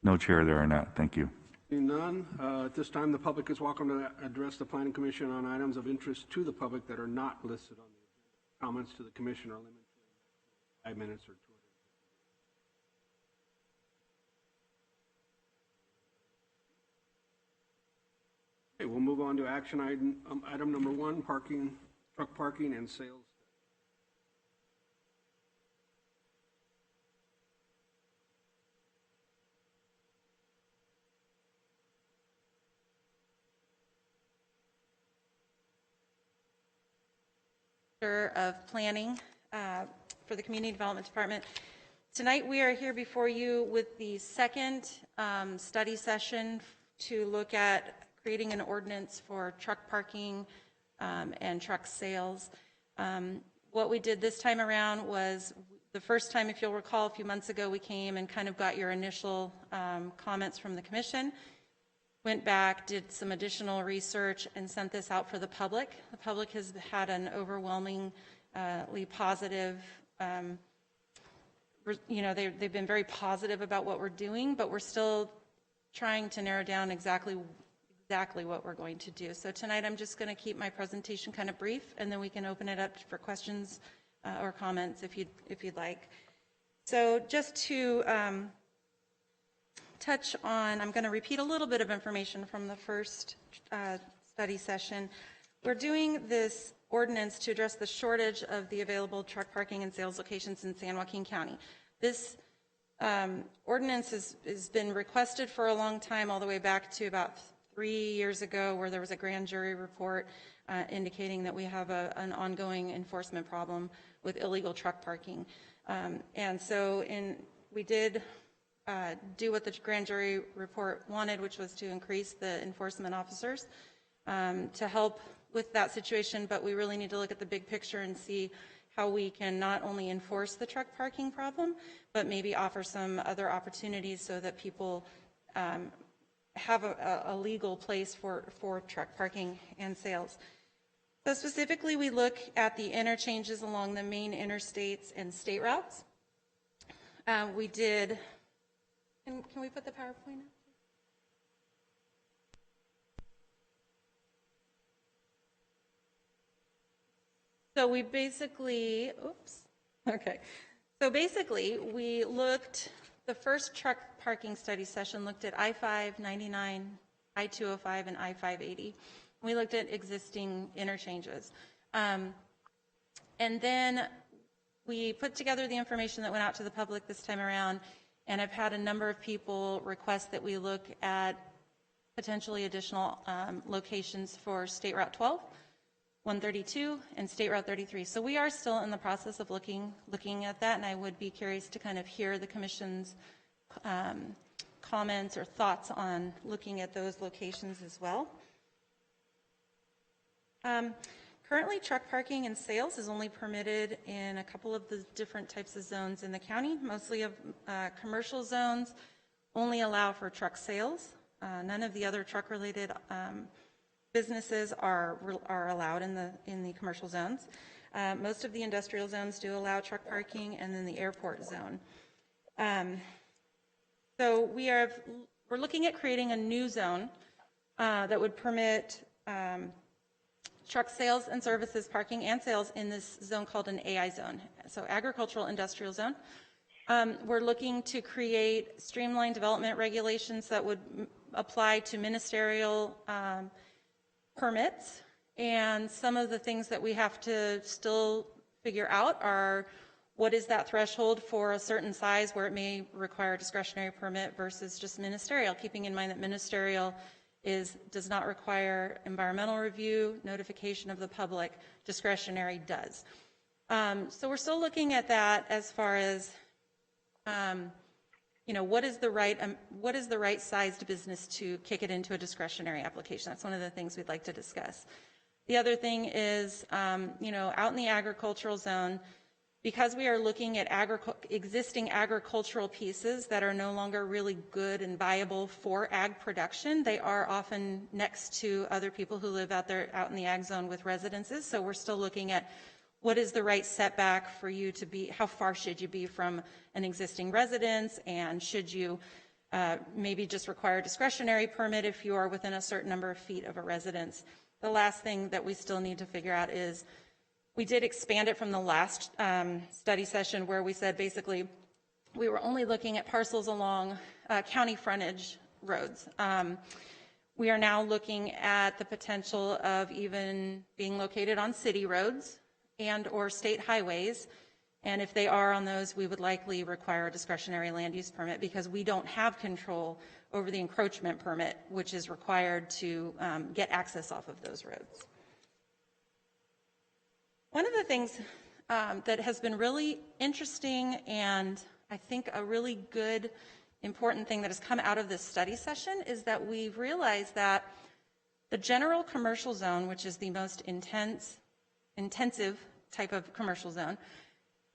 No, Chair, there are not. Thank you. Seeing none, at this time, the public is welcome to address the Planning Commission on items of interest to the public that are not listed on the agenda. Comments to the Commission are limited to 5 minutes or 2. Okay, we'll move on to action item number 1, truck parking and sales. Of Planning for the Community Development Department. Tonight we are here before you with the second study session to look at creating an ordinance for truck parking and truck sales. What we did this time around was the first time, if you'll recall, a few months ago we came and kind of got your initial comments from the Commission. Went back, did some additional research, and sent this out for the public. The public has had an overwhelmingly positive, they've been very positive about what we're doing, but we're still trying to narrow down exactly what we're going to do. So tonight I'm just going to keep my presentation kind of brief, and then we can open it up for questions or comments if you'd like. So just to touch on, I'm going to repeat a little bit of information from the first study session. We're doing this ordinance to address the shortage of the available truck parking and sales locations in San Joaquin County. This ordinance has been requested for a long time, all the way back to about 3 years ago, where there was a grand jury report indicating that we have an ongoing enforcement problem with illegal truck parking. And so we did do what the grand jury report wanted, which was to increase the enforcement officers to help with that situation, but we really need to look at the big picture and see how we can not only enforce the truck parking problem, but maybe offer some other opportunities so that people have a legal place for truck parking and sales. So specifically, we look at the interchanges along the main interstates and state routes. We did, can we put the PowerPoint up? So we basically, So basically, we looked, the first truck parking study session looked at I-5, 99, I-205, and I-580. We looked at existing interchanges. And then we put together the information that went out to the public this time around, and I've had a number of people request that we look at potentially additional locations for State Route 12, 132, and State Route 33. So we are still in the process of looking at that, and I would be curious to kind of hear the Commission's comments or thoughts on looking at those locations as well. Currently, truck parking and sales is only permitted in a couple of the different types of zones in the county. Mostly of commercial zones only allow for truck sales. None of the other truck-related businesses are allowed in the commercial zones. Most of the industrial zones do allow truck parking, and then the airport zone. So we're looking at creating a new zone that would permit truck sales and services, parking and sales in this zone called an AI zone, so agricultural industrial zone. We're looking to create streamlined development regulations that would apply to ministerial permits, and some of the things that we have to still figure out are what is that threshold for a certain size where it may require a discretionary permit versus just ministerial, keeping in mind that ministerial does not require environmental review, notification of the public, discretionary does. So we're still looking at that as far as what is the right sized business to kick it into a discretionary application? That's one of the things we'd like to discuss. The other thing is, out in the agricultural zone, because we are looking at existing agricultural pieces that are no longer really good and viable for ag production, they are often next to other people who live out in the ag zone with residences. So we're still looking at what is the right setback for you to be, how far should you be from an existing residence, and should you maybe just require a discretionary permit if you are within a certain number of feet of a residence. The last thing that we still need to figure out is, we did expand it from the last study session where we said basically we were only looking at parcels along county frontage roads. We are now looking at the potential of even being located on city roads and or state highways, and if they are on those, we would likely require a discretionary land use permit because we don't have control over the encroachment permit, which is required to get access off of those roads. One of the things that has been really interesting, and I think a really good, important thing that has come out of this study session, is that we've realized that the general commercial zone, which is the most intensive type of commercial zone,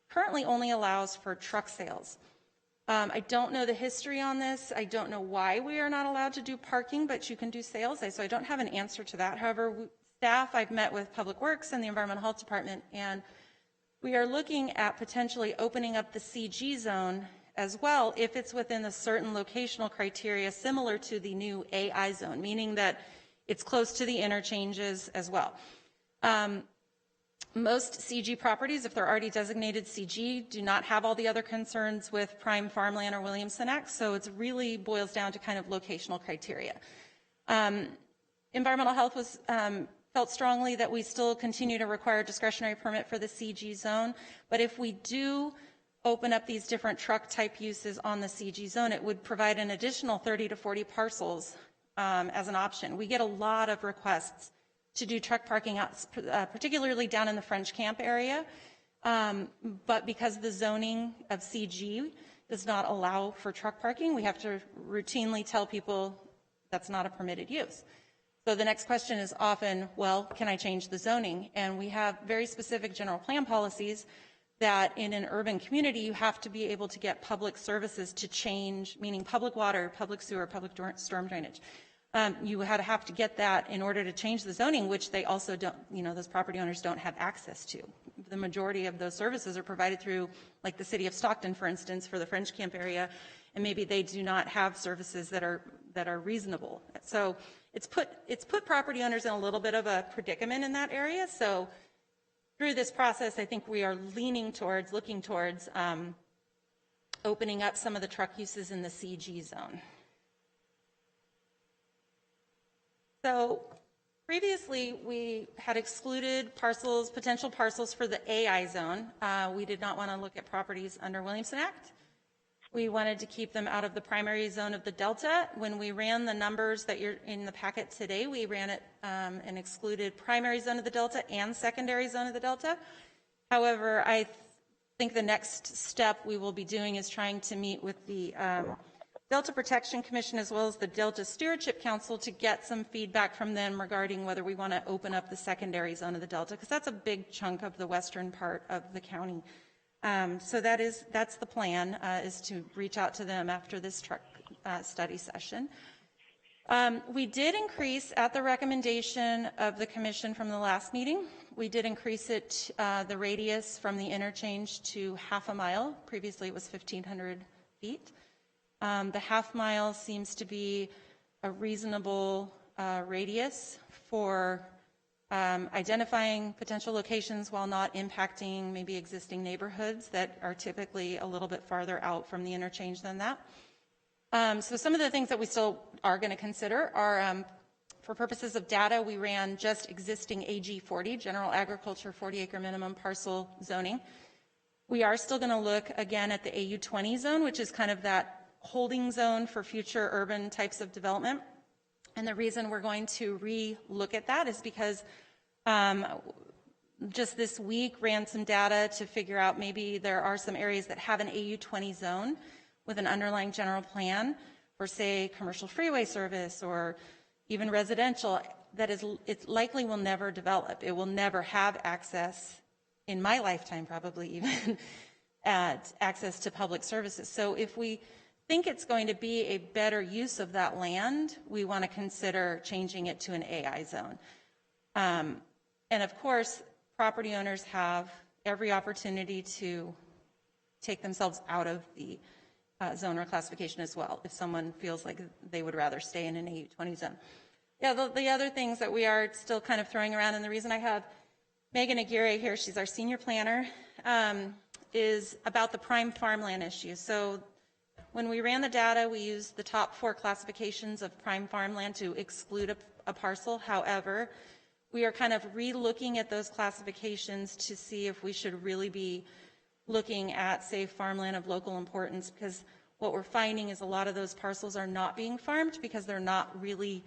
currently only allows for truck sales. I don't know the history on this. I don't know why we are not allowed to do parking, but you can do sales. So I don't have an answer to that. However, staff, I've met with Public Works and the Environmental Health Department, and we are looking at potentially opening up the CG zone as well if it's within a certain locational criteria similar to the new AI zone, meaning that it's close to the interchanges as well. Most CG properties, if they're already designated CG, do not have all the other concerns with prime farmland or Williamson Act, so it really boils down to kind of locational criteria. Environmental health was felt strongly that we still continue to require a discretionary permit for the CG zone, but if we do open up these different truck type uses on the CG zone, it would provide an additional 30 to 40 parcels as an option. We get a lot of requests to do truck parking, particularly down in the French Camp area, but because the zoning of CG does not allow for truck parking, we have to routinely tell people that's not a permitted use. So the next question is often, well, can I change the zoning? And we have very specific general plan policies that in an urban community, you have to be able to get public services to change, meaning public water, public sewer, public storm drainage. You have to get that in order to change the zoning, which they also don't, those property owners don't have access to. The majority of those services are provided through, like the city of Stockton, for instance, for the French Camp area, and maybe they do not have services that are reasonable. So it's put property owners in a little bit of a predicament in that area. So through this process, I think we are looking towards opening up some of the truck uses in the CG zone. So previously, we had excluded potential parcels for the AI zone. We did not want to look at properties under Williamson Act. We wanted to keep them out of the primary zone of the Delta. When we ran the numbers that you're in the packet today, we ran it and excluded primary zone of the Delta and secondary zone of the Delta. However, I think the next step we will be doing is trying to meet with the Delta Protection Commission as well as the Delta Stewardship Council to get some feedback from them regarding whether we want to open up the secondary zone of the Delta, because that's a big chunk of the western part of the county. So that's the plan, is to reach out to them after this truck study session. We did increase, at the recommendation of the commission from the last meeting, we did increase it, the radius from the interchange to half a mile. Previously it was 1,500 feet. The half mile seems to be a reasonable radius for identifying potential locations while not impacting maybe existing neighborhoods that are typically a little bit farther out from the interchange than that. So some of the things that we still are going to consider are, for purposes of data, we ran just existing AG 40, General Agriculture 40-acre minimum parcel zoning. We are still going to look again at the AU 20 zone, which is kind of that holding zone for future urban types of development. And the reason we're going to re-look at that is because just this week ran some data to figure out maybe there are some areas that have an AU 20 zone with an underlying general plan for, say, commercial freeway service or even residential, that it likely will never develop. It will never have access, in my lifetime probably even, access to public services. So if we think it's going to be a better use of that land, we want to consider changing it to an AI zone. And of course, property owners have every opportunity to take themselves out of the zone reclassification as well, if someone feels like they would rather stay in an AU 20 zone. Yeah, the other things that we are still kind of throwing around, and the reason I have Megan Aguirre here, she's our senior planner, is about the prime farmland issue. So when we ran the data, we used the top 4 classifications of prime farmland to exclude a parcel. However, we are kind of re-looking at those classifications to see if we should really be looking at, say, farmland of local importance, because what we're finding is a lot of those parcels are not being farmed because they're not really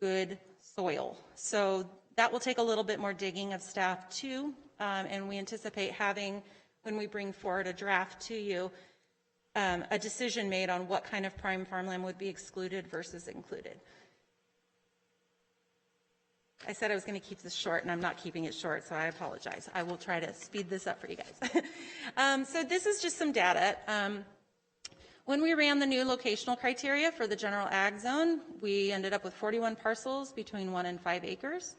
good soil. So that will take a little bit more digging of staff too, and we anticipate having, when we bring forward a draft to you, a decision made on what kind of prime farmland would be excluded versus included. I said I was going to keep this short, and I'm not keeping it short, so I apologize. I will try to speed this up for you guys. So this is just some data. When we ran the new locational criteria for the general ag zone, we ended up with 41 parcels between 1 and 5 acres,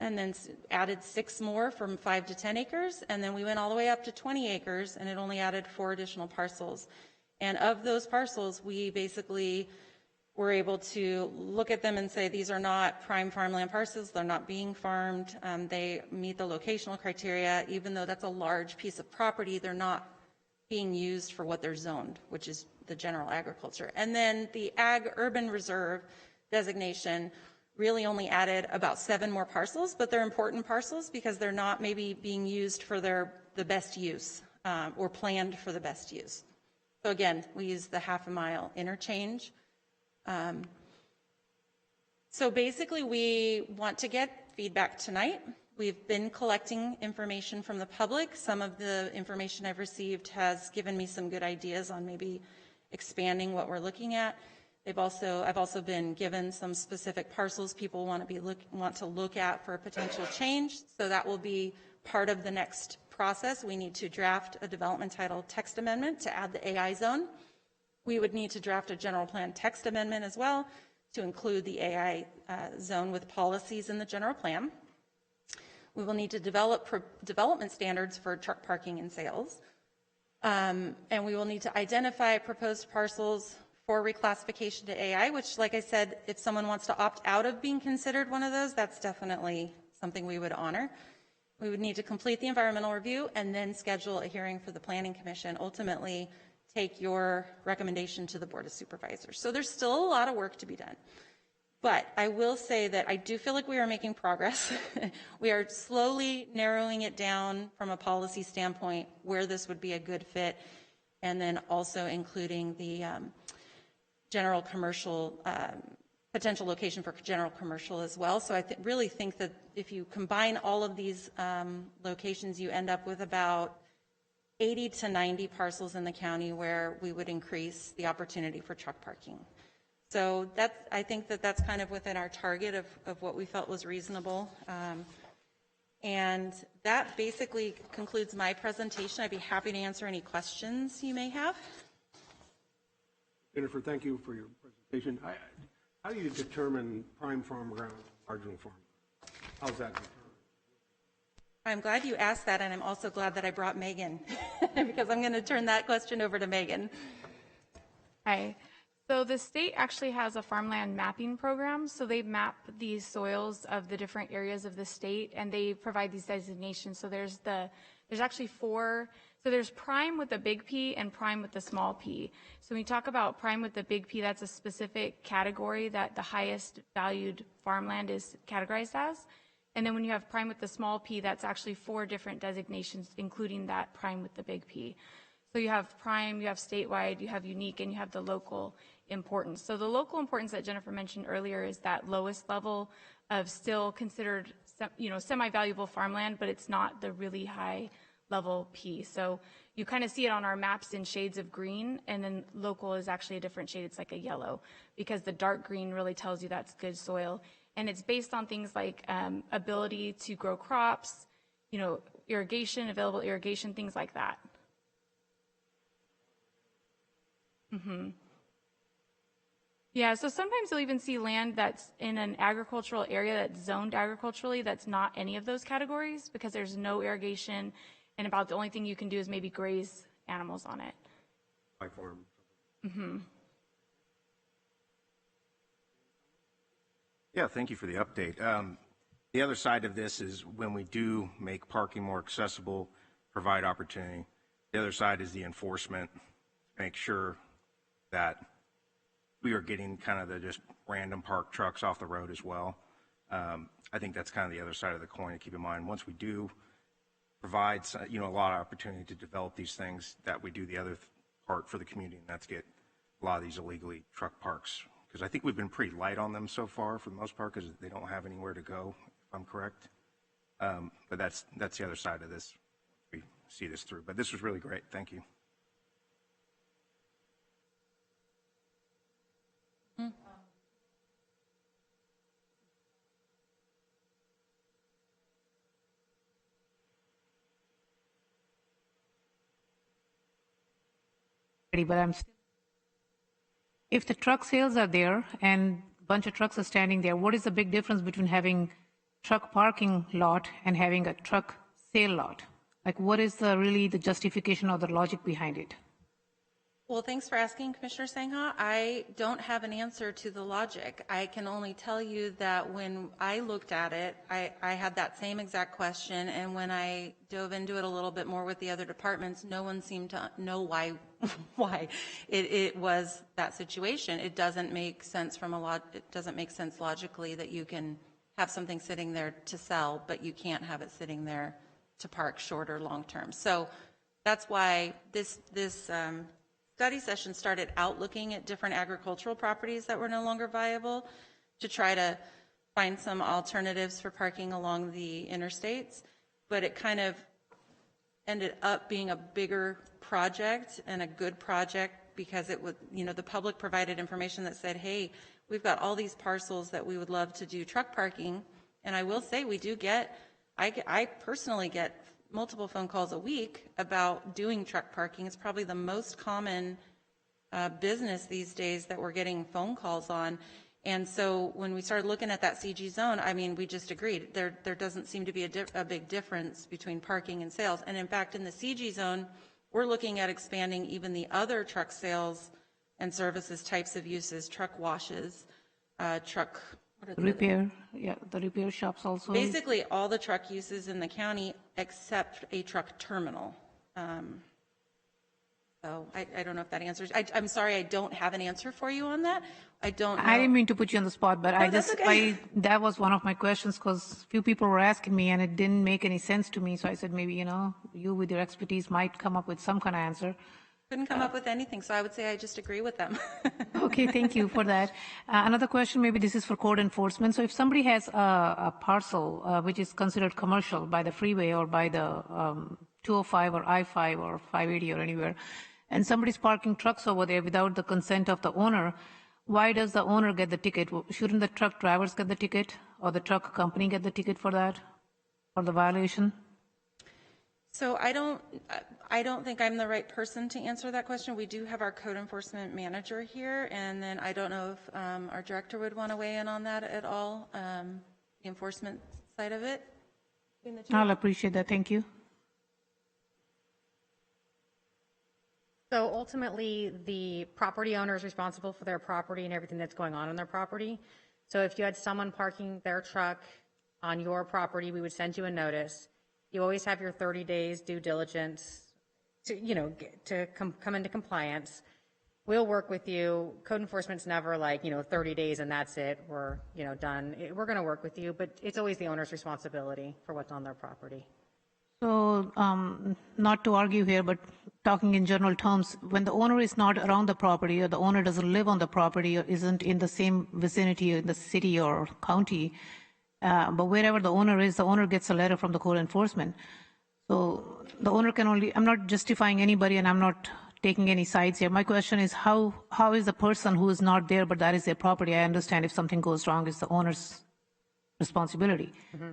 and then added 6 more from 5 to 10 acres, and then we went all the way up to 20 acres, and it only added 4 additional parcels. And of those parcels, we basically were able to look at them and say, these are not prime farmland parcels, they're not being farmed, they meet the locational criteria. Even though that's a large piece of property, they're not being used for what they're zoned, which is the general agriculture. And then the ag urban reserve designation really only added about 7 more parcels, but they're important parcels because they're not maybe being used for the best use or planned for the best use. So again, we use the half-a-mile interchange. So basically, we want to get feedback tonight. We've been collecting information from the public. Some of the information I've received has given me some good ideas on maybe expanding what we're looking at. I've also been given some specific parcels people want to look at for a potential change. So that will be part of the next process. We need to draft a development title text amendment to add the AI zone. We would need to draft a general plan text amendment as well to include the AI zone with policies in the general plan. We will need to develop development standards for truck parking and sales. And we will need to identify proposed parcels for reclassification to AI, which, like I said, if someone wants to opt out of being considered one of those, that's definitely something we would honor. We would need to complete the environmental review and then schedule a hearing for the Planning Commission, ultimately take your recommendation to the Board of Supervisors. So there's still a lot of work to be done. But I will say that I do feel like we are making progress. We are slowly narrowing it down from a policy standpoint where this would be a good fit, and then also including the general commercial, potential location for general commercial as well. So I really think that if you combine all of these locations, you end up with about 80 to 90 parcels in the county where we would increase the opportunity for truck parking. So I think that that's kind of within our target of what we felt was reasonable. And that basically concludes my presentation. I'd be happy to answer any questions you may have. Jennifer, thank you for your presentation. How do you determine prime farm ground, marginal farm? How's that determined? I'm glad you asked that, and I'm also glad that I brought Megan, because I'm going to turn that question over to Megan. Hi. So the state actually has a farmland mapping program. So they map these soils of the different areas of the state, and they provide these designations. So there's actually 4. So there's prime with the big P and prime with the small p. So when you talk about prime with the big P, that's a specific category that the highest valued farmland is categorized as. And then when you have prime with the small p, that's actually 4 different designations, including that prime with the big P. So you have prime, you have statewide, you have unique, and you have the local importance. So the local importance that Jennifer mentioned earlier is that lowest level of still considered, semi-valuable farmland, but it's not the really high level P. So you kind of see it on our maps in shades of green, and then local is actually a different shade. It's like a yellow, because the dark green really tells you that's good soil. And it's based on things like ability to grow crops, irrigation, available irrigation, things like that. Mm-hmm. Yeah, so sometimes you'll even see land that's in an agricultural area that's zoned agriculturally that's not any of those categories because there's no irrigation, and about the only thing you can do is maybe graze animals on it. By farm. Mm-hmm. Yeah, thank you for the update. The other side of this is when we do make parking more accessible, provide opportunity. The other side is the enforcement, make sure that we are getting kind of the just random park trucks off the road as well. I think that's kind of the other side of the coin to keep in mind. Once we do provide a lot of opportunity to develop these things, that we do the other part for the community, and that's get a lot of these illegally truck parks. Because I think we've been pretty light on them so far for the most part because they don't have anywhere to go, if I'm correct. But that's the other side of this. We see this through. But this was really great. Thank you. But if the truck sales are there and a bunch of trucks are standing there, what is the big difference between having truck parking lot and having a truck sale lot? Like, what is really the justification or the logic behind it? Well, thanks for asking, Commissioner Sangha. I don't have an answer to the logic. I can only tell you that when I looked at it, I had that same exact question, and when I dove into it a little bit more with the other departments, no one seemed to know why it was that situation. It doesn't make sense it doesn't make sense logically that you can have something sitting there to sell, but you can't have it sitting there to park short or long term. So that's why this study session started out looking at different agricultural properties that were no longer viable to try to find some alternatives for parking along the interstates. But it kind of ended up being a bigger project and a good project because it would, the public provided information that said, hey, we've got all these parcels that we would love to do truck parking. And I will say we do I personally get multiple phone calls a week about doing truck parking. It's probably the most common business these days that we're getting phone calls on. And so when we started looking at that CG zone, I mean, we just agreed there doesn't seem to be a big difference between parking and sales. And in fact, in the CG zone, we're looking at expanding even the other truck sales and services types of uses, truck washes, truck Repair, yeah, the repair shops also. basically all the truck uses in the county except a truck terminal. So I don't know if that answers. I'm sorry, I don't have an answer for you on that. I don't know. I didn't mean to put you on the spot, but that's okay. that was one of my questions because few people were asking me and it didn't make any sense to me. So I said, maybe, you with your expertise might come up with some kind of answer. Couldn't come up with anything, so I would say I just agree with them. Okay, thank you for that. Another question, maybe this is for code enforcement. So if somebody has a parcel which is considered commercial by the freeway or by the 205 or I-5 or 580 or anywhere, and somebody's parking trucks over there without the consent of the owner, why does the owner get the ticket? Shouldn't the truck drivers get the ticket or the truck company get the ticket for that, for the violation? So I don't think I'm the right person to answer that question. We do have our code enforcement manager here, and then I don't know if our director would want to weigh in on that at all, the enforcement side of it. I'll appreciate that. Thank you. So ultimately, the property owner is responsible for their property and everything that's going on their property. So if you had someone parking their truck on your property, we would send you a notice. You always have your 30 days due diligence to come into compliance. We'll work with you. Code enforcement's never like, 30 days and that's it. We're, done. We're going to work with you, but it's always the owner's responsibility for what's on their property. So not to argue here, but talking in general terms, when the owner is not around the property or the owner doesn't live on the property or isn't in the same vicinity in the city or county, but wherever the owner is, the owner gets a letter from the code enforcement. So the owner can only, I'm not justifying anybody and I'm not taking any sides here. My question is how is the person who is not there, but that is their property? I understand if something goes wrong, it's the owner's responsibility. Mm-hmm.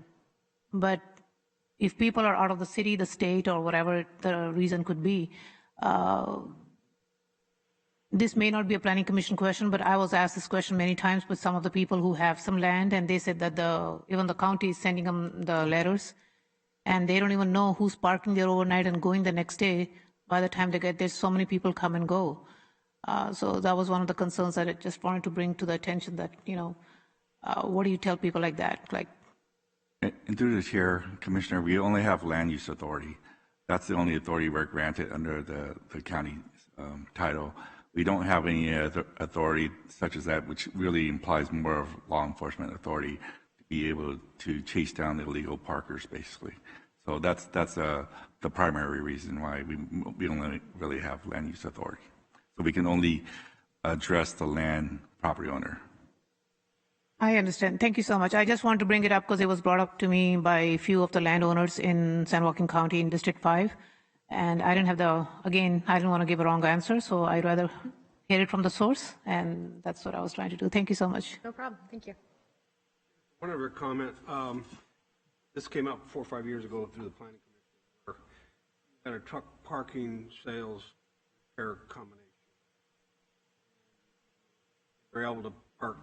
But if people are out of the city, the state, or whatever the reason could be, this may not be a planning commission question, but I was asked this question many times with some of the people who have some land, and they said that even the county is sending them the letters, and they don't even know who's parking there overnight and going the next day. By the time they get there, so many people come and go. So that was one of the concerns that I just wanted to bring to the attention that, what do you tell people like that? And through the chair, Commissioner, we only have land use authority. That's the only authority we're granted under the county title. We don't have any other authority such as that, which really implies more of law enforcement authority to be able to chase down the illegal parkers, basically. So that's the primary reason why we don't really have land use authority. So we can only address the land property owner. I understand. Thank you so much. I just wanted to bring it up because it was brought up to me by a few of the landowners in San Joaquin County in District 5. And I didn't want to give a wrong answer, so I'd rather hear it from the source. And that's what I was trying to do. Thank you so much. No problem. Thank you. One other comment. This came up 4 or 5 years ago through the planning commission. Had a truck parking sales repair combination. They were able to park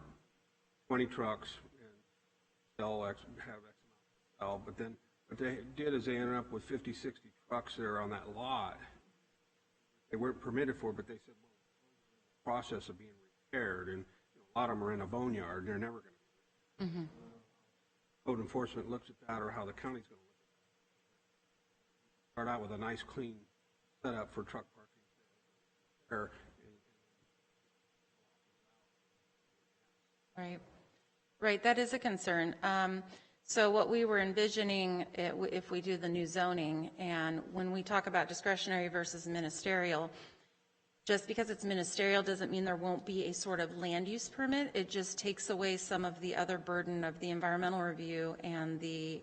20 trucks and sell X, have X amount to sell, but then what they did is they ended up with 50, 60 trucks there on that lot. they weren't permitted for, but they said, well, process of being repaired, and a lot of them are in a boneyard, and they're never going to. Code enforcement looks at that, or how the county's going to look at that. Start out with a nice, clean setup for truck parking. Right, that is a concern. So what we were envisioning, if we do the new zoning, and when we talk about discretionary versus ministerial, just because it's ministerial doesn't mean there won't be a sort of land use permit. It just takes away some of the other burden of the environmental review and the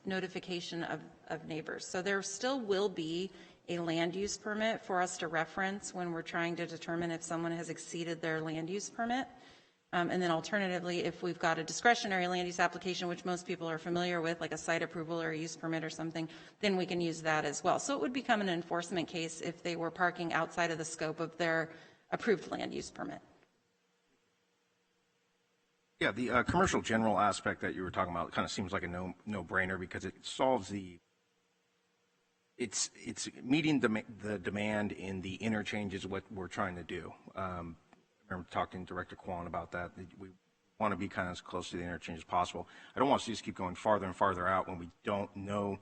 notification of neighbors. So there still will be a land use permit for us to reference when we're trying to determine if someone has exceeded their land use permit. And then alternatively, if we've got a discretionary land use application, which most people are familiar with, like a site approval or a use permit or something, then we can use that as well. So it would become an enforcement case if they were parking outside of the scope of their approved land use permit. Yeah, the commercial general aspect that you were talking about kind of seems like a no-brainer because it solves it's meeting the demand in the interchanges what we're trying to do. I remember talking to Director Kwan about that. We want to be kind of as close to the interchange as possible. I don't want us to just keep going farther and farther out when we don't know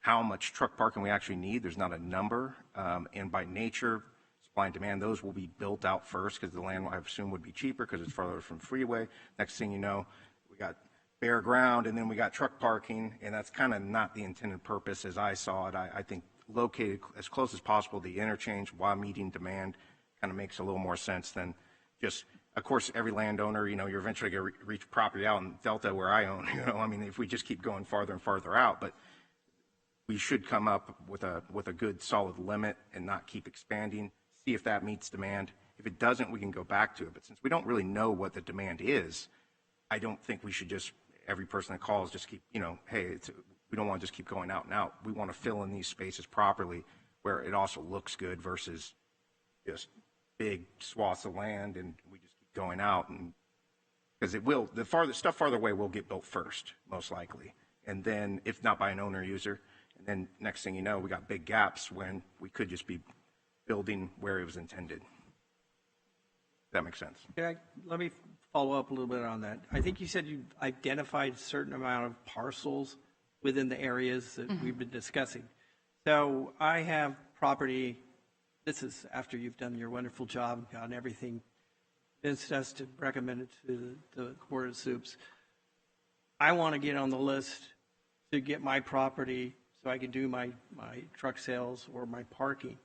how much truck parking we actually need. There's not a number. And by nature, supply and demand, those will be built out first because the land, I assume, would be cheaper because it's farther from freeway. Next thing you know, we got bare ground and then we got truck parking, and that's kind of not the intended purpose as I saw it. I think located as close as possible to the interchange while meeting demand kind of makes a little more sense than just, of course, every landowner, you're eventually going to reach property out in Delta where I own, I mean, if we just keep going farther and farther out, but we should come up with a good solid limit and not keep expanding, see if that meets demand. If it doesn't, we can go back to it. But since we don't really know what the demand is, I don't think we should just, every person that calls, just keep, hey, we don't want to just keep going out and out. We want to fill in these spaces properly where it also looks good versus just big swaths of land and we just keep going out, and because the stuff farther away will get built first, most likely, and then if not by an owner user, and then next thing you know, we got big gaps when we could just be building where it was intended. That makes sense. Let me follow up a little bit on that. I think you said you identified a certain amount of parcels within the areas that we've been discussing. So I have property. This is after you've done your wonderful job, gotten everything assessed and recommended to the Board of Soups. I want to get on the list to get my property so I can do my truck sales or my parking.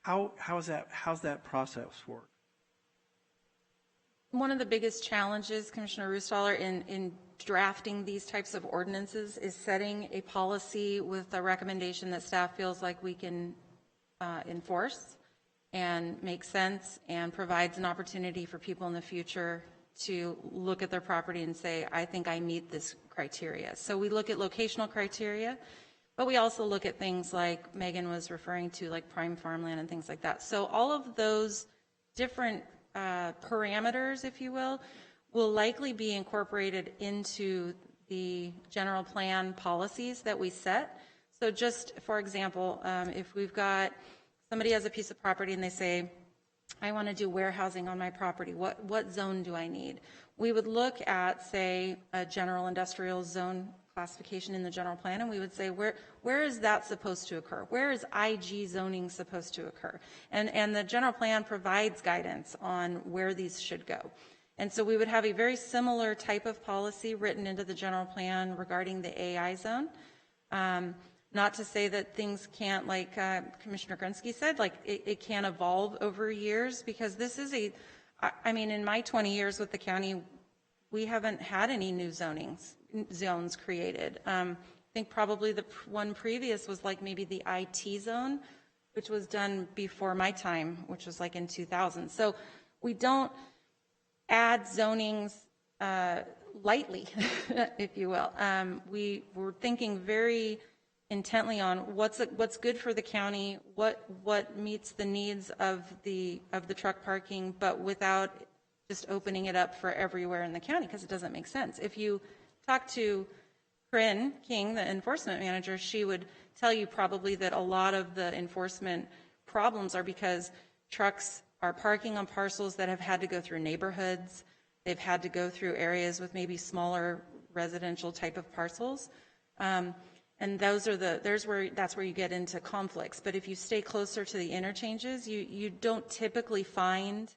How's that process work? One of the biggest challenges, Commissioner Roostaller, in drafting these types of ordinances is setting a policy with a recommendation that staff feels like we can enforce and make sense and provides an opportunity for people in the future to look at their property and say, I think I meet this criteria. So we look at locational criteria, but we also look at things like Megan was referring to, like prime farmland and things like that. So all of those different parameters, if you will likely be incorporated into the general plan policies that we set. So just for example, if we've got somebody has a piece of property and they say, I want to do warehousing on my property, what zone do I need? We would look at, say, a general industrial zone classification in the general plan, and we would say, where is that supposed to occur? Where is IG zoning supposed to occur? And the general plan provides guidance on where these should go. And so we would have a very similar type of policy written into the general plan regarding the AI zone. Not to say that things can't, like Commissioner Grunsky said, like it can evolve over years, because this is I mean, in my 20 years with the county, we haven't had any new zones created. I think probably the one previous was like maybe the IT zone, which was done before my time, which was like in 2000. So we don't add zonings lightly, if you will. We were thinking very intently on what's good for the county, what meets the needs of the truck parking, but without just opening it up for everywhere in the county, because it doesn't make sense. If you talk to Corinne King, the enforcement manager, she would tell you probably that a lot of the enforcement problems are because trucks are parking on parcels that have had to go through neighborhoods. They've had to go through areas with maybe smaller residential type of parcels. And that's where you get into conflicts. But if you stay closer to the interchanges, you don't typically find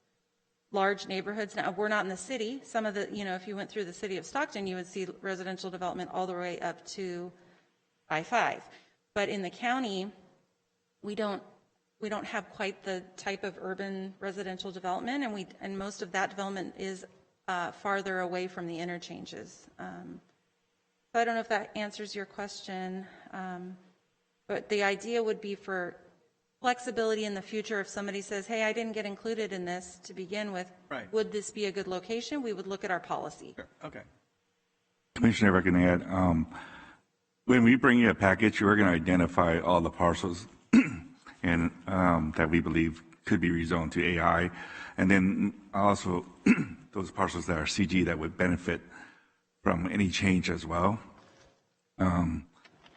large neighborhoods. Now, we're not in the city. Some of the, if you went through the city of Stockton, you would see residential development all the way up to I-5. But in the county, we don't have quite the type of urban residential development, and most of that development is farther away from the interchanges. So I don't know if that answers your question, but the idea would be for flexibility in the future. If somebody says, hey, I didn't get included in this to begin with, Right. Would this be a good location? We would look at our policy. Sure. Okay. Commissioner, if I can add, when we bring you a package, we're going to identify all the parcels and that we believe could be rezoned to AI, and then also those parcels that are CG that would benefit from any change as well.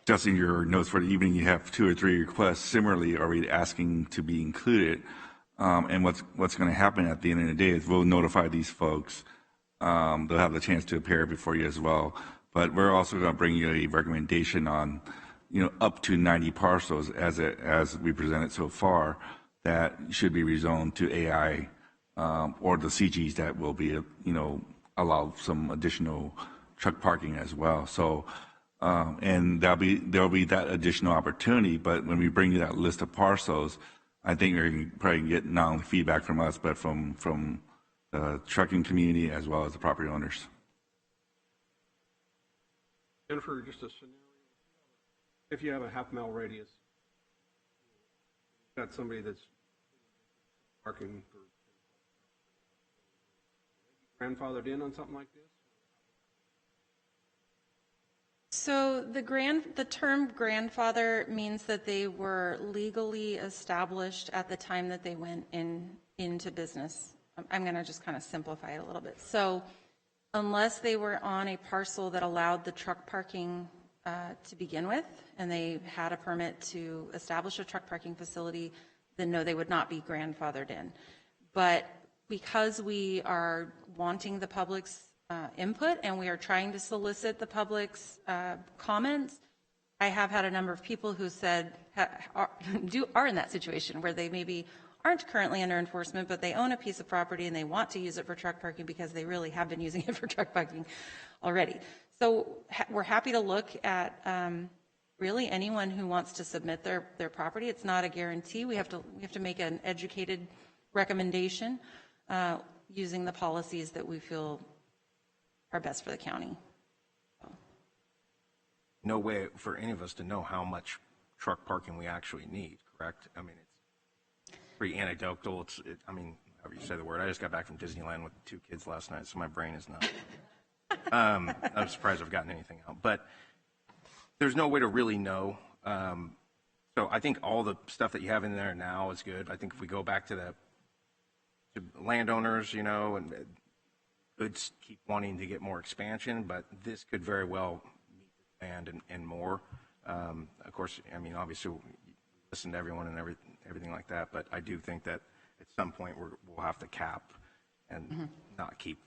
Just in your notes for the evening, you have 2 or 3 requests. Similarly, are we asking to be included? And what's going to happen at the end of the day is we'll notify these folks. They'll have the chance to appear before you as well. But we're also going to bring you a recommendation on, up to 90 parcels as we presented so far that should be rezoned to AI, or the CGs that will be, allow some additional truck parking as well. So, and there'll be that additional opportunity. But when we bring you that list of parcels, I think you're probably going to get not only feedback from us, but from the trucking community as well as the property owners. Jennifer, just a scenario. If you have a half-mile radius, you've got somebody that's parking for grandfathered in on something like this? So the term grandfather means that they were legally established at the time that they went into business. I'm going to just kind of simplify it a little bit. So unless they were on a parcel that allowed the truck parking to begin with, and they had a permit to establish a truck parking facility, then no, they would not be grandfathered in. But because we are wanting the public's input and we are trying to solicit the public's comments, I have had a number of people who said are in that situation where they maybe aren't currently under enforcement, but they own a piece of property and they want to use it for truck parking because they really have been using it for truck parking already. So we're happy to look at really anyone who wants to submit their property. It's not a guarantee. We have to make an educated recommendation using the policies that we feel are best for the county. So. No way for any of us to know how much truck parking we actually need, correct? I mean, it's pretty anecdotal. I mean, however you say the word. I just got back from Disneyland with 2 kids last night, so my brain is not. I'm surprised I've gotten anything out. But there's no way to really know. So I think all the stuff that you have in there now is good. I think if we go back to landowners, and could keep wanting to get more expansion, but this could very well meet the demand and more. Of course, I mean, obviously, we listen to everyone and everything like that, but I do think that at some point we'll have to cap and not keep,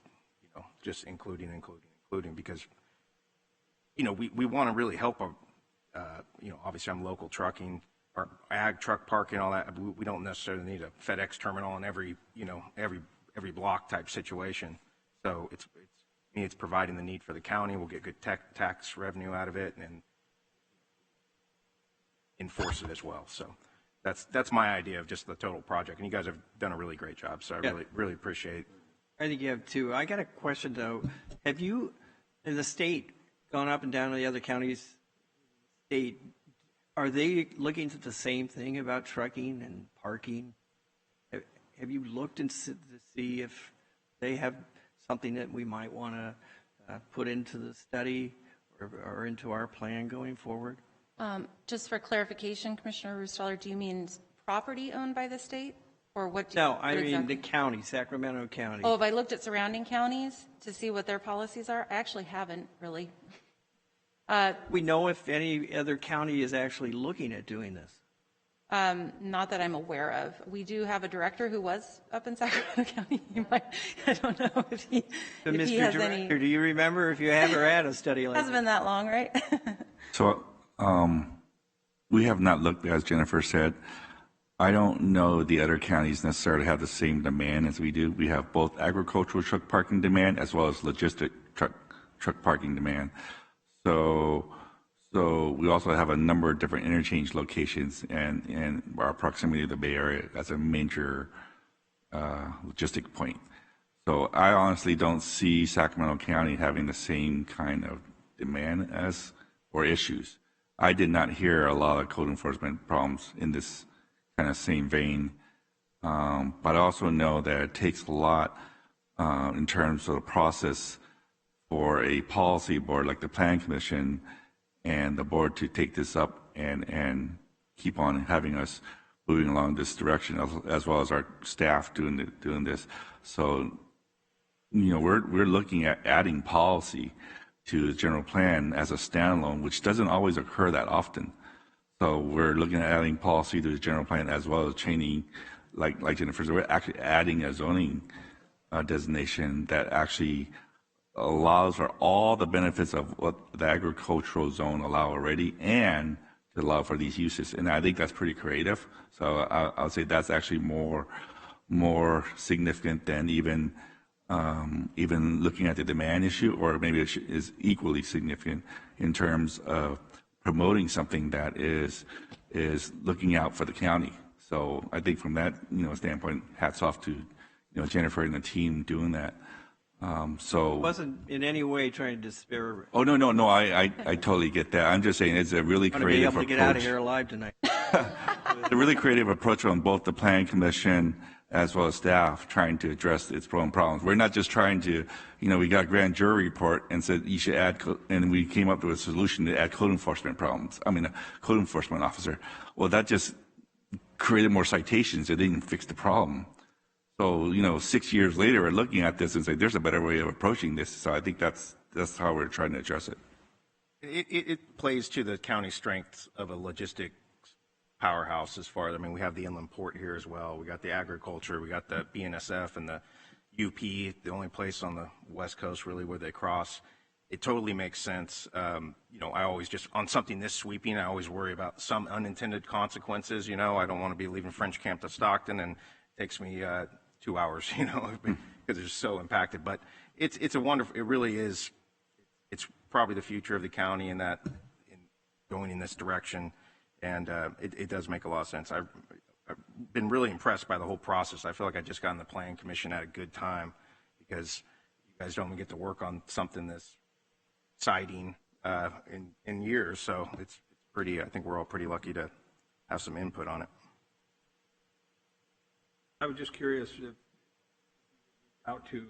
just including, because, we want to really help, obviously I'm local trucking, or ag truck parking, all that. We don't necessarily need a FedEx terminal in every block type situation. So it's providing the need for the county. We'll get good tax revenue out of it and enforce it as well. So that's my idea of just the total project. And you guys have done a really great job. So I really appreciate it. I think you have too. I got a question though. Have you, in the state, gone up and down to the other counties? State, are they looking at the same thing about trucking and parking? Have you looked to see if they have something that we might want to put into the study or into our plan going forward? Just for clarification, Commissioner Roostaller, do you mean property owned by the state? Or what? No, I mean the county, Sacramento County. Oh, have I looked at surrounding counties to see what their policies are? I actually haven't really. We know if any other county is actually looking at doing this. Not that I'm aware of. We do have a director who was up in Sacramento County. I don't know if he So, if he Mr. has Director, any. do you remember if you ever had a study like Hasn't that? been that long, right? So we have not looked, as Jennifer said. I don't know the other counties necessarily have the same demand as we do. We have both agricultural truck parking demand as well as logistic truck parking demand. So we also have a number of different interchange locations and our proximity to the Bay Area as a major logistic point. So I honestly don't see Sacramento County having the same kind of demand as or issues. I did not hear a lot of code enforcement problems in this kind of same vein, but I also know that it takes a lot in terms of the process for a policy board like the Plan Commission and the board to take this up and keep on having us moving along this direction, as well as our staff doing this. So, we're looking at adding policy to the general plan as a standalone, which doesn't always occur that often. So we're looking at adding policy to the general plan as well as changing, like Jennifer said, we're actually adding a zoning designation that actually allows for all the benefits of what the agricultural zone allow already and to allow for these uses. And I think that's pretty creative. So I'll say that's actually more significant than even looking at the demand issue, or maybe it is equally significant in terms of promoting something that is looking out for the county. So I think from that standpoint, hats off to Jennifer and the team doing that. So Wasn't in any way trying to despair. oh no, I totally get that. I'm just saying it's a really Want to be creative able to approach. get out of here alive tonight. A really creative approach on both the Plan Commission as well as staff trying to address its own problems. We're not just trying to, we got a grand jury report and said you should add, and we came up with a solution to add code enforcement a code enforcement officer. Well, that just created more citations. It didn't fix the problem. So, 6 years later, we're looking at this and say there's a better way of approaching this. So I think that's how we're trying to address it. It plays to the county strengths of a logistic powerhouse as far as, we have the inland port here as well. We got the agriculture, we got the BNSF and the UP, the only place on the West Coast really where they cross. It totally makes sense. I always just, on something this sweeping, I always worry about some unintended consequences. I don't want to be leaving French Camp to Stockton and it takes me 2 hours, because it's so impacted. But it's a wonderful, it really is, it's probably the future of the county in going in this direction. And it does make a lot of sense. I've been really impressed by the whole process. I feel like I just got in the Plan Commission at a good time because you guys don't even get to work on something this exciting in years. So it's pretty, I think we're all pretty lucky to have some input on it. I was just curious if out to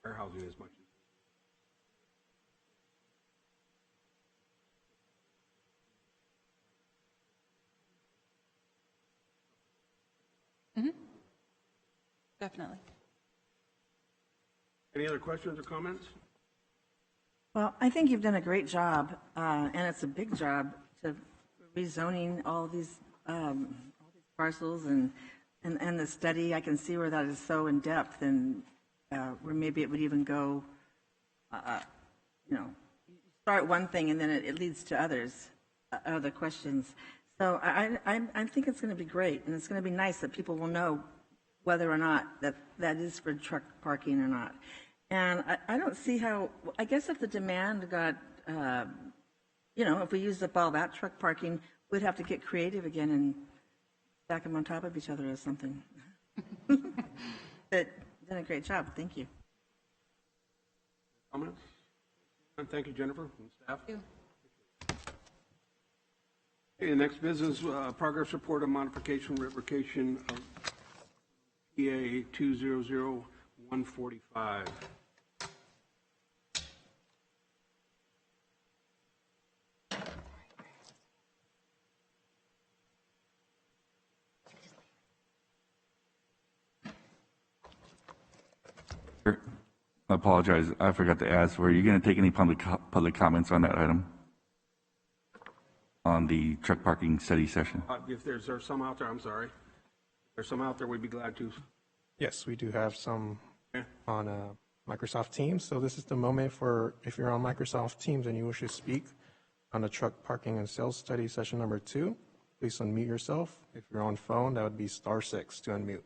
warehousing as much as Definitely. any other questions or comments? Well, I think you've done a great job, and it's a big job to rezoning all these parcels and the study. I can see where that is so in depth, and where maybe it would even go, start one thing and then it leads to other questions. So I think it's going to be great, and it's going to be nice that people will know whether or not that is for truck parking or not. And I don't see how, I guess if the demand got, if we used up all that truck parking, we'd have to get creative again and stack them on top of each other or something. But done a great job. Thank you. Comments? And thank you, Jennifer and staff. Thank you. Okay, next business, progress report on modification revocation of PA 200145. I apologize, I forgot to ask, were you going to take any public comments on that item? On the truck parking study session? If there's some out there, I'm sorry. If there's some out there, we'd be glad to. Yes, we do have some Okay. on Microsoft Teams. So this is the moment for, if you're on Microsoft Teams and you wish to speak on the truck parking and sales study session number 2, please unmute yourself. If you're on phone, that would be *6 to unmute.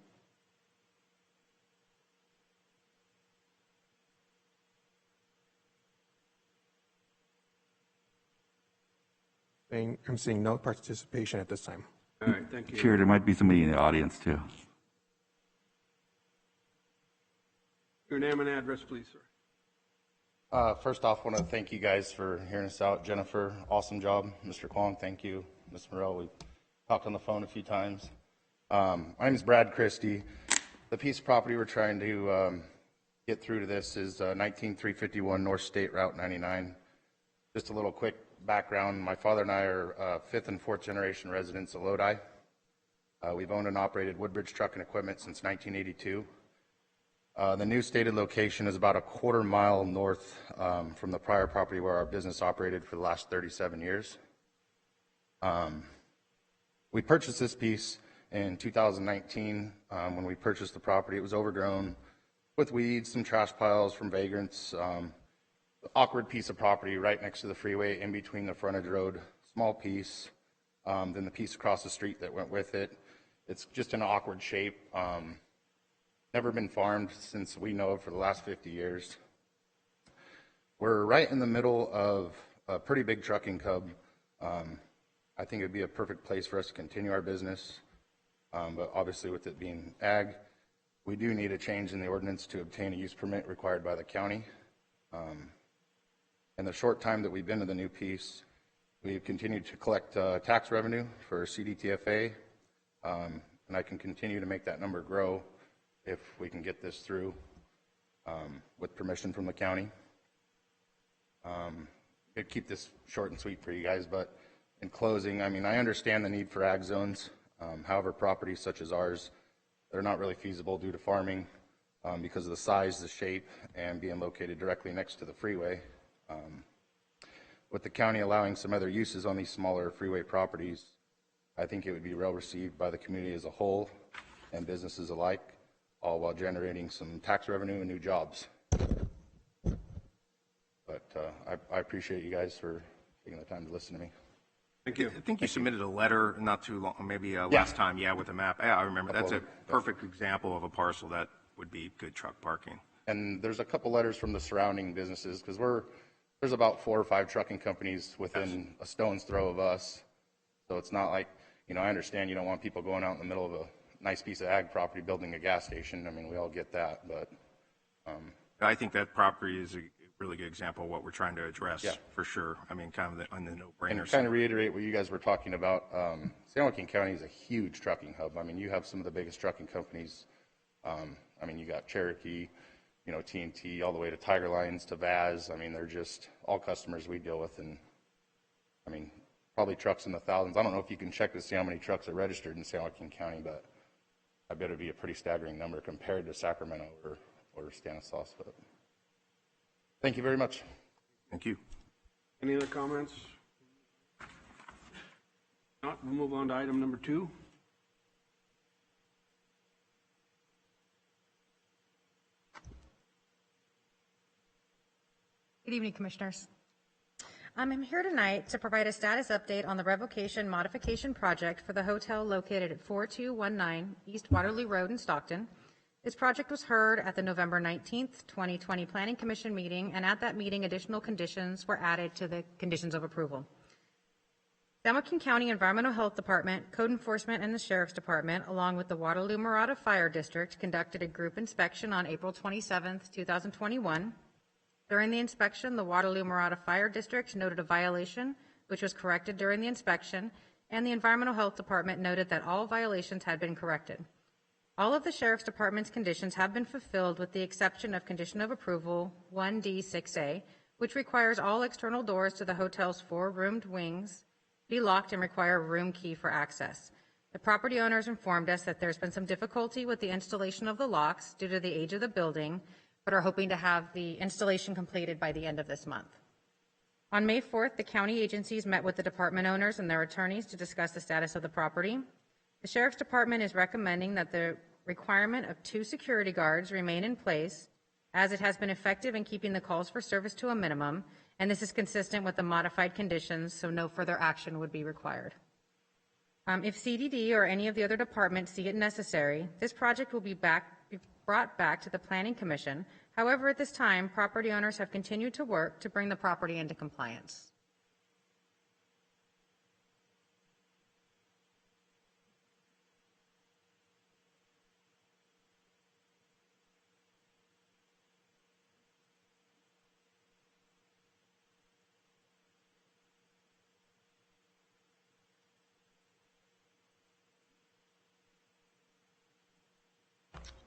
I'm seeing no participation at this time. All right, thank you. Chair, there might be somebody in the audience too. Your name and address, please, sir. First off, I want to thank you guys for hearing us out. Jennifer, awesome job. Mr. Kwong, thank you. Ms. Morell, we've talked on the phone a few times. My name is Brad Christie. The piece of property we're trying to get through to this is 19351 North State Route 99. Just a little quick background. My father and I are 5th and 4th generation residents of Lodi. We've owned and operated Woodbridge Truck and Equipment since 1982. The new stated location is about a quarter mile north from the prior property where our business operated for the last 37 years. We purchased this piece in 2019. When we purchased the property, it was overgrown with weeds, some trash piles from vagrants, awkward piece of property right next to the freeway in between the frontage road, small piece, then the piece across the street that went with it. It's just an awkward shape. Never been farmed since we know of for the last 50 years. We're right in the middle of a pretty big trucking hub. I think it'd be a perfect place for us to continue our business. But obviously with it being ag, we do need a change in the ordinance to obtain a use permit required by the county. In the short time that we've been to the new piece, we've continued to collect tax revenue for CDTFA, and I can continue to make that number grow if we can get this through with permission from the county. I'd keep this short and sweet for you guys, but in closing, I mean, I understand the need for ag zones. However, properties such as ours, they're not really feasible due to farming because of the size, the shape, and being located directly next to the freeway. With the county allowing some other uses on these smaller freeway properties, I think it would be well received by the community as a whole and businesses alike, all while generating some tax revenue and new jobs. But I appreciate you guys for taking the time to listen to me. Thank you. I think you submitted a letter not too long, maybe last time, with a map. Yeah, I remember. That's a perfect example of a parcel that would be good truck parking. And there's a couple letters from the surrounding businesses because there's about 4 or 5 trucking companies within a stone's throw of us. So it's not like, I understand you don't want people going out in the middle of a nice piece of ag property building a gas station. I mean, we all get that, but. I think that property is a really good example of what we're trying to address, Yeah. for sure. I mean, kind of on the no-brainer And side. kind of reiterate what you guys were talking about, San Joaquin County is a huge trucking hub. I mean, you have some of the biggest trucking companies. I mean, you got Cherokee, TNT, all the way to Tiger Lines to Vaz. I mean, they're just all customers we deal with. And I mean, probably trucks in the thousands. I don't know if you can check to see how many trucks are registered in San Joaquin County, but I bet it'd be a pretty staggering number compared to Sacramento or Stanislaus. But thank you very much. Thank you. Any other comments? Not, we'll move on to item number 2. Good evening, Commissioners. I'm here tonight to provide a status update on the revocation modification project for the hotel located at 4219 East Waterloo Road in Stockton. This project was heard at the November 19th, 2020 Planning Commission meeting, and at that meeting, additional conditions were added to the conditions of approval. San Joaquin County Environmental Health Department, Code Enforcement, and the Sheriff's Department, along with the Waterloo-Murata Fire District, conducted a group inspection on April 27th, 2021. During the inspection, the Waterloo-Murata Fire District noted a violation, which was corrected during the inspection, and the Environmental Health Department noted that all violations had been corrected. All of the Sheriff's Department's conditions have been fulfilled with the exception of Condition of Approval 1D6A, which requires all external doors to the hotel's 4 roomed wings be locked and require a room key for access. The property owners informed us that there's been some difficulty with the installation of the locks due to the age of the building, but are hoping to have the installation completed by the end of this month. On May 4th, the county agencies met with the department owners and their attorneys to discuss the status of the property. The Sheriff's Department is recommending that the requirement of 2 security guards remain in place, as it has been effective in keeping the calls for service to a minimum, and this is consistent with the modified conditions, so no further action would be required. If CDD or any of the other departments see it necessary, this project will be brought back to the Planning Commission. However, at this time, property owners have continued to work to bring the property into compliance.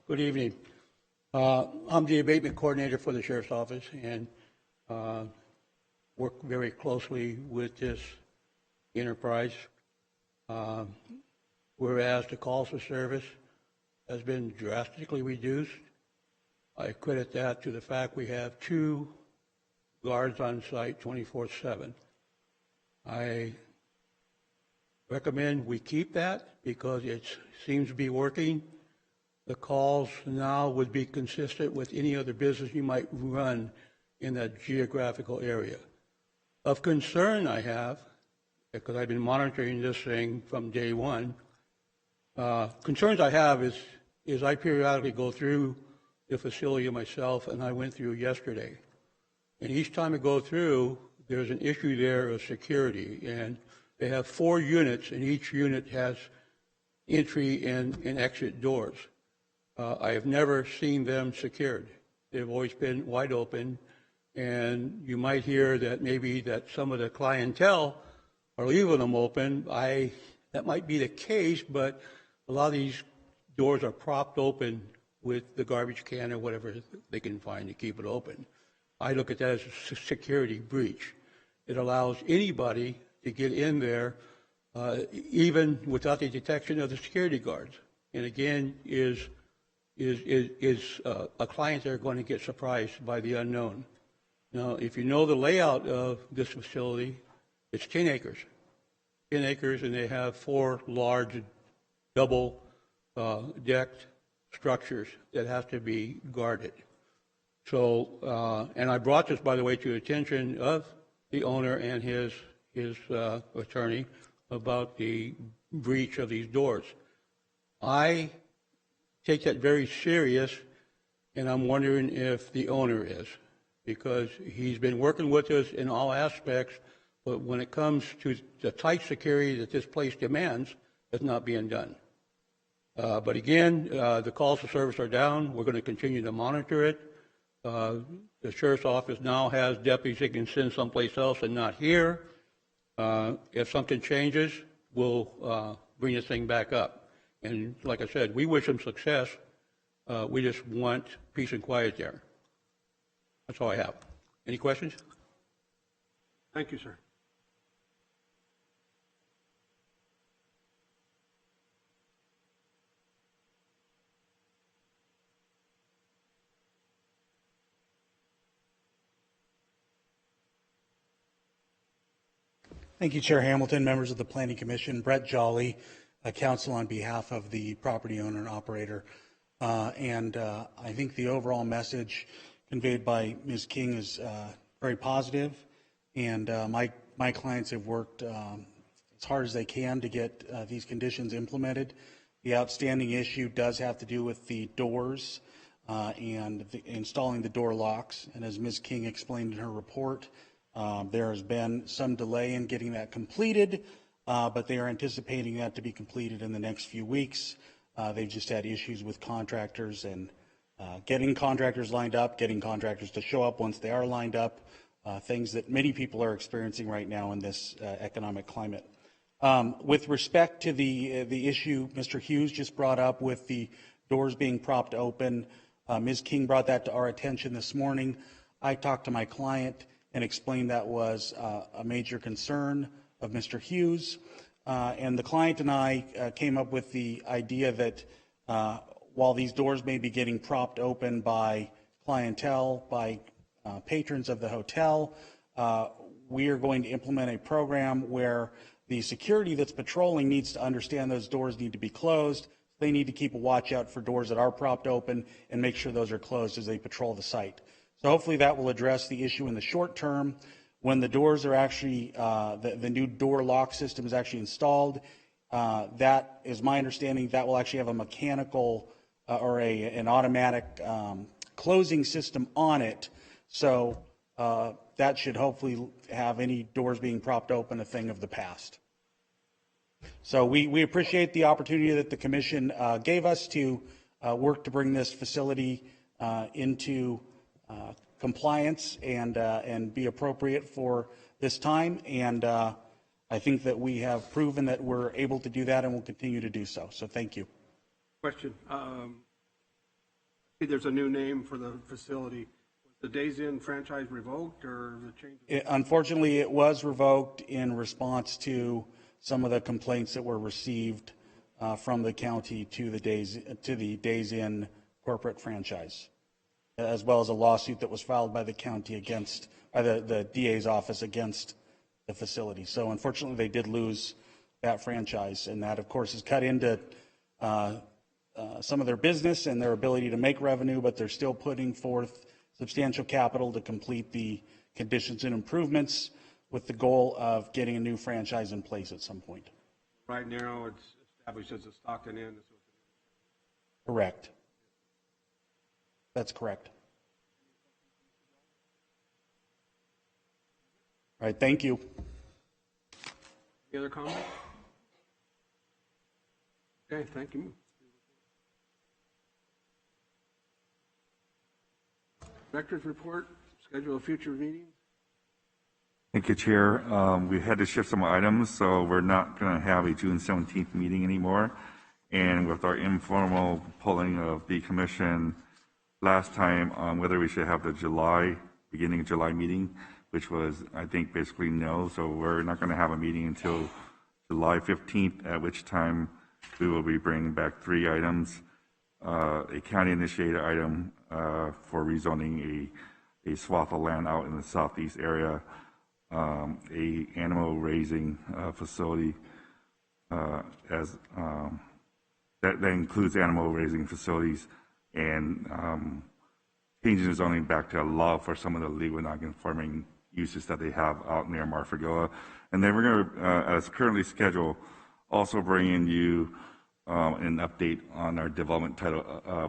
Good evening. I'm the abatement coordinator for the Sheriff's Office and work very closely with this enterprise. Whereas the calls for service has been drastically reduced, I credit that to the fact we have 2 guards on site 24/7. I recommend we keep that because it seems to be working. The calls now would be consistent with any other business you might run in that geographical area. Of concern I have, because I've been monitoring this thing from day one, concerns I have is I periodically go through the facility myself, and I went through yesterday. And each time I go through, there's an issue there of security, and they have 4 units, and each unit has entry and exit doors. I have never seen them secured. They've always been wide open, and you might hear that maybe that some of the clientele are leaving them open. That might be the case, but a lot of these doors are propped open with the garbage can or whatever they can find to keep it open. I look at that as a security breach. It allows anybody to get in there, even without the detection of the security guards. And again, is a client that are going to get surprised by the unknown. Now, if you know the layout of this facility, it's 10 acres. 10 acres, and they have 4 large double-decked structures that have to be guarded. So, and I brought this, by the way, to the attention of the owner and his attorney about the breach of these doors. I take that very serious, and I'm wondering if the owner is, because he's been working with us in all aspects, but when it comes to the tight security that this place demands, it's not being done. But again, the calls for service are down. We're going to continue to monitor it. The Sheriff's Office now has deputies they can send someplace else and not here. If something changes, we'll bring this thing back up. And like I said, we wish them success. We just want peace and quiet there. That's all I have. Any questions? Thank you, sir. Thank you, Chair Hamilton, members of the Planning Commission. Brett Jolly, counsel on behalf of the property owner and operator. I think the overall message conveyed by Ms. King is very positive, and my clients have worked as hard as they can to get these conditions implemented. The outstanding issue does have to do with the doors and installing the door locks, and as Ms. King explained in her report, there has been some delay in getting that completed, but they are anticipating that to be completed in the next few weeks. They've just had issues with contractors and getting contractors lined up, getting contractors to show up once they are lined up, things that many people are experiencing right now in this economic climate. With respect to the issue Mr. Hughes just brought up with the doors being propped open, Ms. King brought that to our attention this morning. I talked to my client and explained that was a major concern of Mr. Hughes. And the client and I came up with the idea that while these doors may be getting propped open by clientele, by patrons of the hotel. We are going to implement a program where the security that's patrolling needs to understand those doors need to be closed. They need to keep a watch out for doors that are propped open and make sure those are closed as they patrol the site. So hopefully that will address the issue in the short term. When the doors are actually, the new door lock system is actually installed, that is my understanding, that will actually have a mechanical or an automatic closing system on it. So that should hopefully have any doors being propped open a thing of the past. So we appreciate the opportunity that the commission gave us to work to bring this facility into compliance and be appropriate for this time. And I think that we have proven that we're able to do that and will continue to do so. So thank you. Question. See, there's a new name for the facility. Was the Days Inn franchise revoked or the change? Unfortunately, it was revoked in response to some of the complaints that were received from the county to the Days Inn corporate franchise, as well as a lawsuit that was filed by the county against, by the DA's office against the facility. So unfortunately, they did lose that franchise, and that, of course, is cut into some of their business and their ability to make revenue, but they're still putting forth substantial capital to complete the conditions and improvements with the goal of getting a new franchise in place at some point. Right now, it's established as a Stockton Inn. Correct. That's correct. All right, thank you. Any other comments? Okay, thank you. Director's report, schedule of future meetings. Thank you, Chair. We had to shift some items, so we're not going to have a June 17th meeting anymore. And with our informal polling of the commission last time on whether we should have the beginning of July meeting, which was, I think, basically no. So we're not going to have a meeting until July 15th, at which time we will be bringing back 3 items. A county-initiated item for rezoning a swath of land out in the southeast area, a animal raising facility that includes animal raising facilities, and changing the zoning back to allow for some of the legal non-conforming uses that they have out near Marfagoa. And then we're going to, as currently scheduled, also bring in you an update on our development title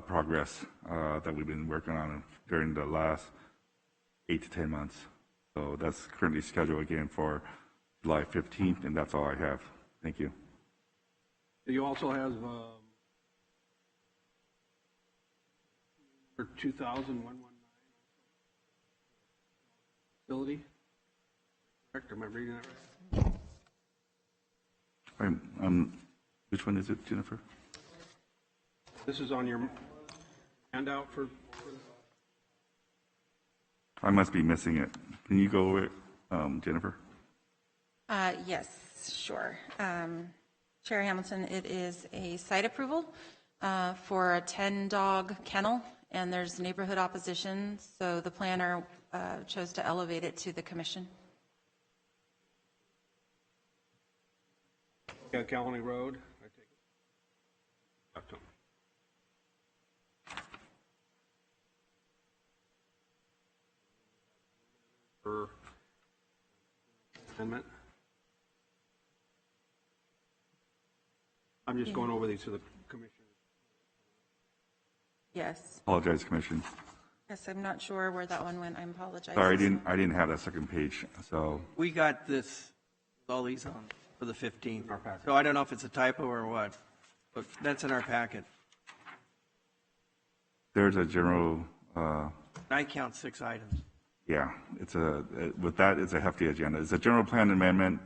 progress that we've been working on during the last 8 to 10 months. So that's currently scheduled again for July 15th, and that's all I have. Thank you. You also have 2000-119 facility. Correct? Am I reading that right? Which one is it, Jennifer? This is on your handout for. I must be missing it. Can you go over it, Jennifer? Yes, sure. Chair Hamilton, it is a site approval for a 10-dog kennel, and there's neighborhood opposition, so the planner chose to elevate it to the commission. Yeah, Colony Road, I take it. Uptown. For amendment. I'm just going over these to the commission. Yes. Apologize, Commission. Yes, I'm not sure where that one went. I apologize. Sorry, I didn't have that second page. So We got this, all these on for the 15th. So I don't know if it's a typo or what, but that's in our packet. there's a general. I count 6 items. Yeah, with that, it's a hefty agenda. It's a general plan amendment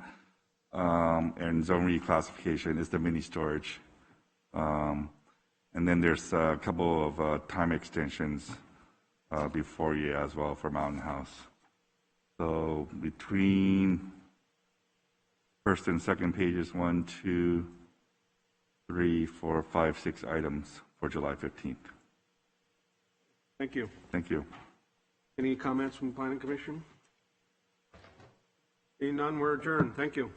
and zone reclassification. It's the mini storage. And then there's a couple of time extensions before you as well for Mountain House. So between first and second pages, 1, 2, 3, 4, 5, 6 items for July 15th. Thank you. Thank you. Any comments from the Planning Commission? Seeing none, we're adjourned. Thank you.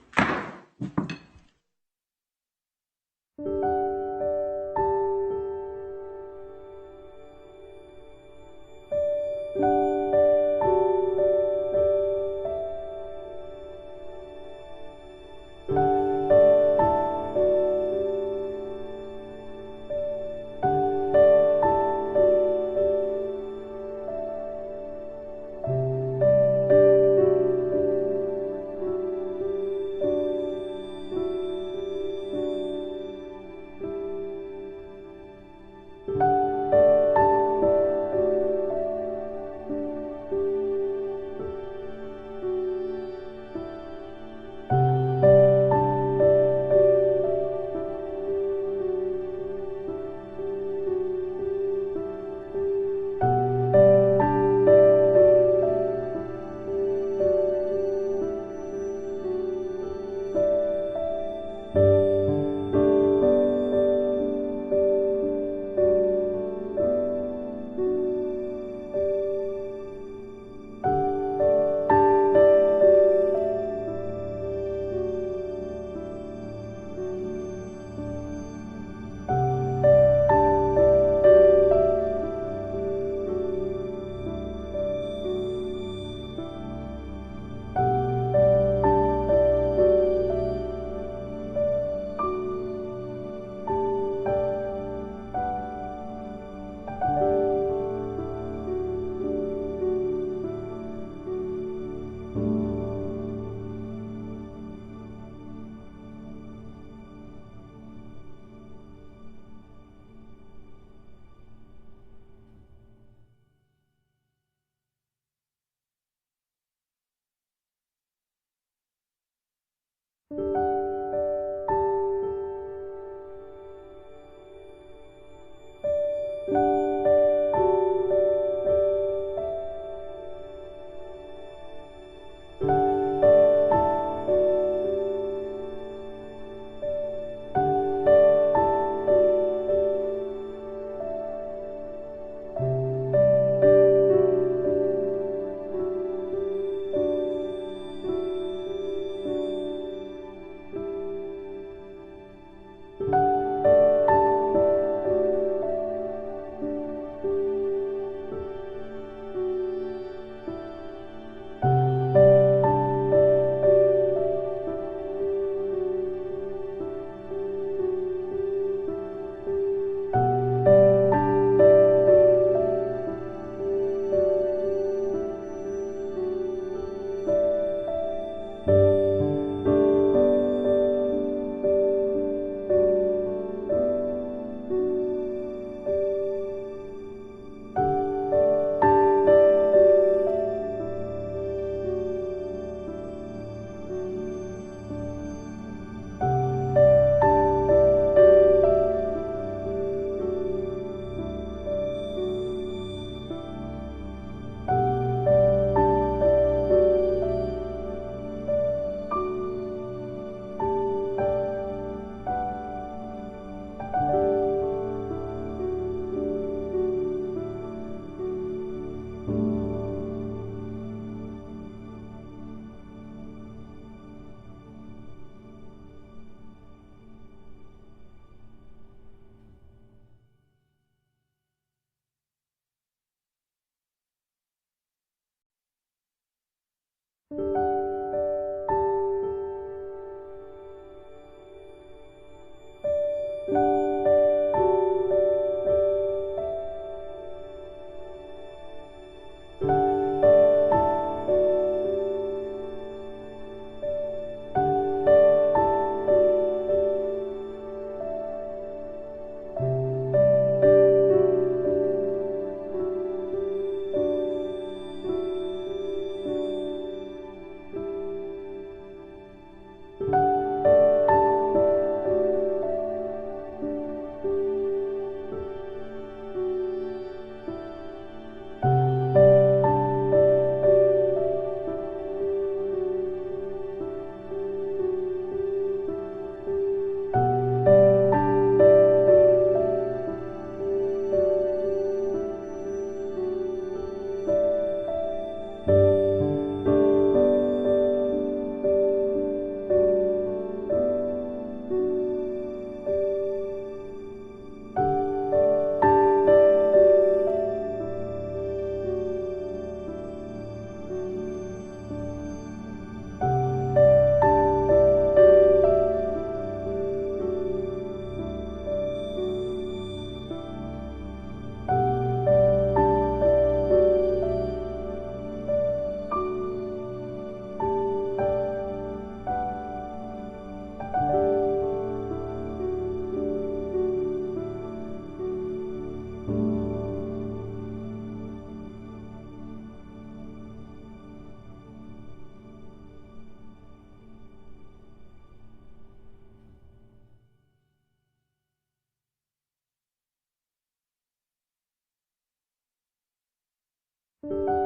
you.